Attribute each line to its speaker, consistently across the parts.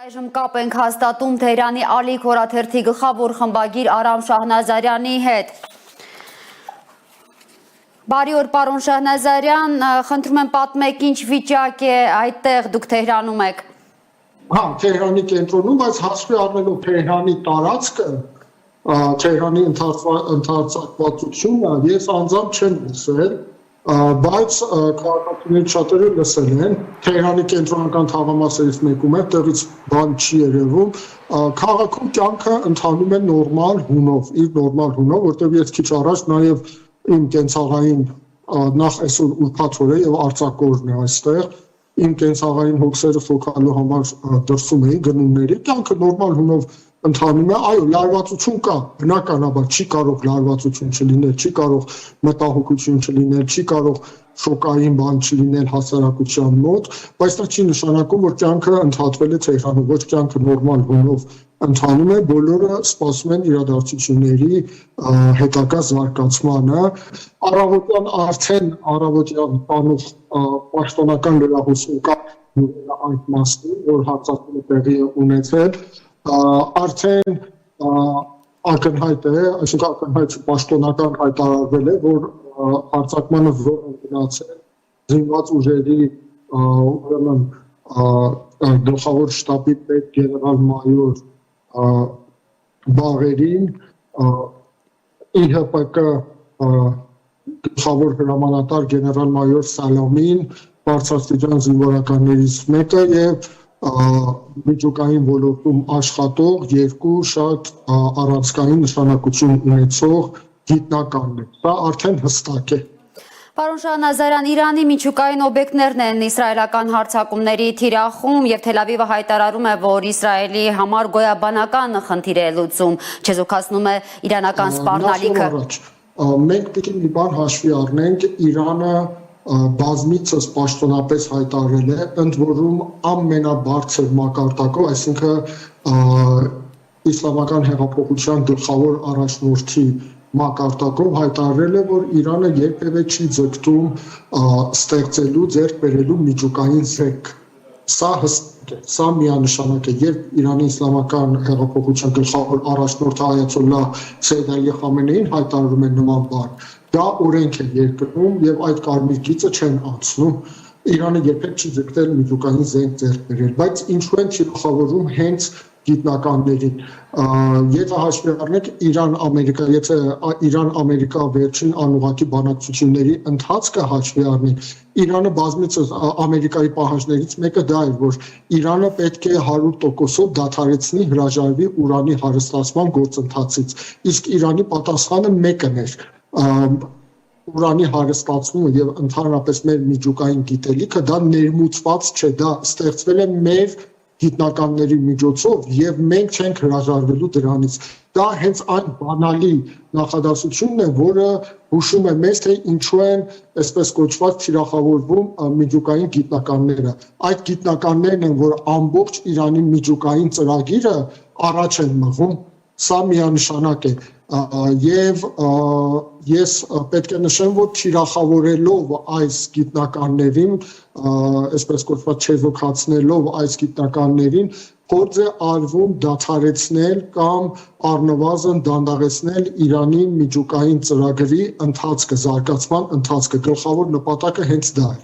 Speaker 1: Այժմ կապ ենք հաստատում Թեհրանի Ալիք օրաթերթի գլխավոր խմբագիր Արամ Շահնազարյանի հետ։ Բարի օր, պարոն Շահնազարյան, խնդրում եմ պատմեք ինչ վիճակ է այդտեղ դուք Թեհրանում եք։
Speaker 2: Հա, Թեհրանի կենտրոնում, բայց հաշվի առնելով Թեհրանի տարածքը, Թեհրանի ընդարձակվածությունը, ես անձամբ չեմ լսել, բայց քաղաքացիների շատերը լսել են, Թեհրանի կենտրոնական թաղամասերից մեկում է, տեղից բան չի երևում, քաղաքում կյանքը ընթանում է նորմալ հունով, իր նորմալ հունով, որտեղ ես քիչ առաջ նաև իմ կենցաղային նախ այսօր ուրբաթ օր է եւ արձակօրն է այստեղ, իմ կենցաղային հոգսերը սոքալու համար դրսում էի գնումների, կյանքը նորմալ հունով ընթանում է, այո, լարվածություն կա, բնականաբար չի կարող լարվածություն չլինել, չի կարող մտահոգություն չլինել, չի կարող շոկային բան չլինել հասարակության մոտ, բայց դա չի նշանակում, որ կյանքը ընդհատվել է Թեհրանում, ոչ կյանքը նորմալ հունով ընթանում է, բոլորը սպասում են իրադարձությունների հետագա զարգացմանը, առավոտյան արդեն առավոտյան տանուխ պաշտոնական լրահոսում կա այդ մասին, որ հարձակումը տեղի է ունեցել, արդեն ակնհայտ է, այսինքն ակնհայտ պաշտոնական հայտարարվել է, որ հարձակմանը զոհ են գնացել զինված ուժերի ուրեմն գլխավոր շտաբի պետ գեներալ-մայոր Բաղերին, ԻՀՊԿ գլխավոր հրամանատար գեներալ-մայոր Սալամին, բարձրաստիճան զինվորականներից մեկը եւ միջուկային ոլորտում աշխատող երկու շատ առանցքային նշանակություն ունեցող գիտնականներ։ Դա արդեն հստակ է։
Speaker 1: Պարոն Շահնազարյան, Իրանի միջուկային օբյեկտներն են իսրայելական հարձակումների թիրախում եւ Թել Ավիվը հայտարարում է, որ Իսրայելի համար գոյաբանական խնդիր է լուծում, չեզոքացնում է իրանական սպառնալիքը։
Speaker 2: Մենք պիտի մի բան հաշվի առնենք, Իրանը բազմիցս պաշտոնապես հայտարարել է, ընդ որում ամենաբարձր մակարդակով, այսինքն իսլամական հեղափոխության գլխավոր առաջնորդի մակարդակով հայտարարել է, որ Իրանը երբևէ չի ձգտում ստեղծելու, ձեռք բերելու միջուկային զենք։ Սա հստակ է, սա միանշանակ է, երբ Իրանի իսլամական հեղափոխության գլխավոր առաջնորդը Այաթոլլահ Սեյյեդ Ալի Խամենեին հայտարարում է նման բան, դա օրենք է երկրում եւ այդ կարմիր գիծը չեն անցնում։ Իրանը երբեք չի ձգտել միջուկային զենք ձեռք բերել, բայց ինչու են թիրախավորում հենց գիտնականներին։ Եթե հաշվի առնենք Իրան-Ամերիկա, եթե Իրան-Ամերիկա վերջին անուղղակի բանակցությունների ընթացքը հաշվի առնենք, Իրանը բազմիցս Ամերիկայի պահանջներից մեկը դա էր, որ Իրանը պետք է 100%-ով դադարեցնի հրաժարվի ուրանի հարստացման գործընթացից, իսկ Իրանի պատասխանը մեկն էր, ուրանի հարստացումը եւ ընդհանրապես մեր միջուկային գիտելիքը դա ներմուծված չէ, դա ստեղծվել է մեր գիտնականների միջոցով եւ մենք չենք հրաժարվելու դրանից։ Դա հենց այն բանալի նախադասությունն է, որը հուշում է մեզ, թե ինչու են այսպես կոչված թիրախավորվում միջուկային գիտնականները։ Այդ գիտնականներն են, որ ամբողջ Իրանի միջուկային ծրագիրը առաջ են մղում, սա միանշանակ է։ Եվ ես պետք է նշեմ, որ թիրախավորելով այս գիտնականներին, այսպես կոչված չեզոքացնելով այս գիտնականներին, փորձ է արվում դադարեցնել կամ առնվազն դանդաղեցնել Իրանի միջուկային ծրագրի ընթացքը, զարգացման ընթացքը, գլխավոր նպատակը հենց դա է։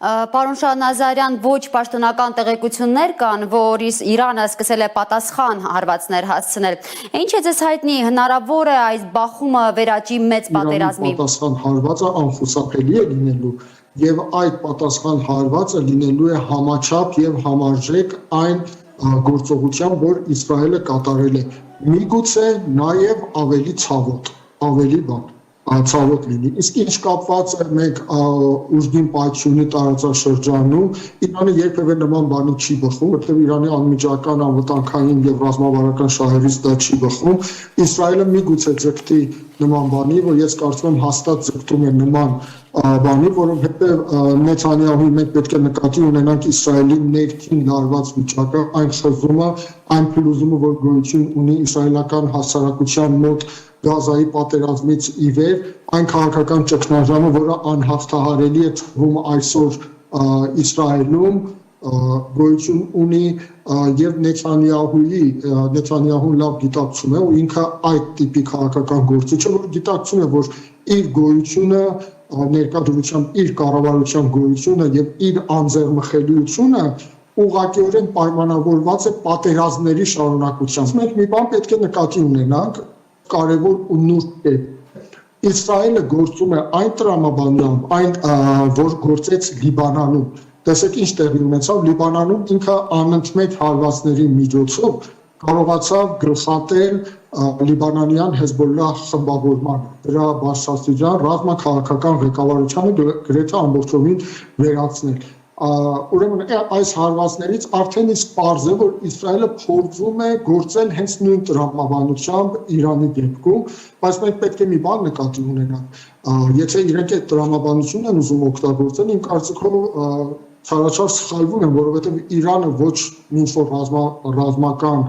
Speaker 1: Պարոն Շահնազարյան, ոչ պաշտոնական տեղեկություններ կան, որ Իրանը սկսել է պատասխան հարվածներ հասցնել։ Ինչ է ձեզ հայտնի, հնարավոր է այս բախումը վերաճի մեծ պատերազմի։
Speaker 2: Իրանի պատասխան հարվածը անխուսափելի է լինելու եւ այդ պատասխան հարվածը լինելու է համաչափ եւ համարժեք այն գործողության, որ Իսրայելը կատարել է։ Միգուցե նաեւ ավելի ցավոտ, ավելի բան ցավոտ լինի։ Իսկ ինչ կապված է մեկ ուժգին պայթյունի տարածաշրջանում, Իրանը երբևէ նման բանի չի բխում, որտեղ Իրանի անմիջական անվտանգային եւ ռազմավարական շահերից դա չի բխում։ Իսրայելը միգուցե ձգտի նման բանի, որ ես կարծում եմ հաստատ ձգտում է նման բանի, որովհետեւ Նեթանյահուի մենք պետք է նկատի ունենանք Իսրայելի ներքին լարված վիճակը, այն խզումը, այն փլուզումը, որ գոյություն ունի իսրայելական հասարակության մոտ Գազայի պատերազմից ի վեր, այն քաղաքական ճգնաժամը, որը անհաղթահարելի է թվում այսօր Իսրայելում, գոյություն ունի եւ Նեթանյահուն լավ գիտակցում է ու ինքը այդ տիպի քաղաքական գործիչը, որ գիտակցում է, որ իր գոյությունը ներկայությամբ իր կառավարության գոյությունը եւ իր անձեռմխելիությունը ուղղակիորեն պայմանավորված է պատերազմների շարունակությամբ։ Մենք մի բան պետք է նկատի ունենանք, կարևոր ու նուրբ կետ։ Իսրայելը գործում է այն տրամաբանությամբ, որ գործեց Լիբանանում։ Տեսեք ինչ տեղի ունեցավ Լիբանանում, ինքը անընդմեջ հարվածների միջոցով կարողացավ գլխատել լիբանանյան Հեզբոլլահ խմբավորմանը, դրա բարձրաստիճան ռազմաքաղաքական ղեկավարությանը գրեթե ամբողջովին վերացնել։ Ուրեմն այս հարվածներից արդեն իսկ պարզ է, որ Իսրայելը փորձում է գործել հենց նույն տրամաբանությամբ Իրանի դեպքում, բայց մենք պետք է մի բան նկատի ունենանք։ Եթե իրենք այդ տրամաբանությունն են ուզում օգտագործել, իմ կարծիքով ցարաչար սխալվում են, որովհետև Իրանը ոչ ինչ-որ ռազմական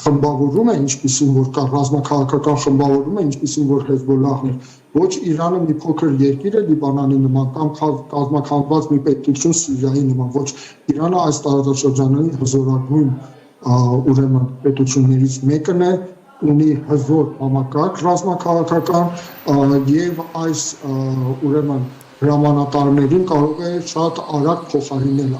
Speaker 2: խմբավորում է, ինչպիսին որ կա ռազմաքաղաքական խմբավորում է, ինչպիսին որ Հեզբոլլահն է, ոչ Իրանը մի փոքր երկիր է Լիբանանի նման կամ կազմաքանդված մի պետություն Սիրիայի նման, ոչ Իրանը այս տարածաշրջանի հզորագույն ուրեմն պետություններից մեկն է, ունի հզոր համակարգ ռազմաքաղաքական եւ այս ուրեմն հրամանատարներին կարող է շատ արագ փոխարինել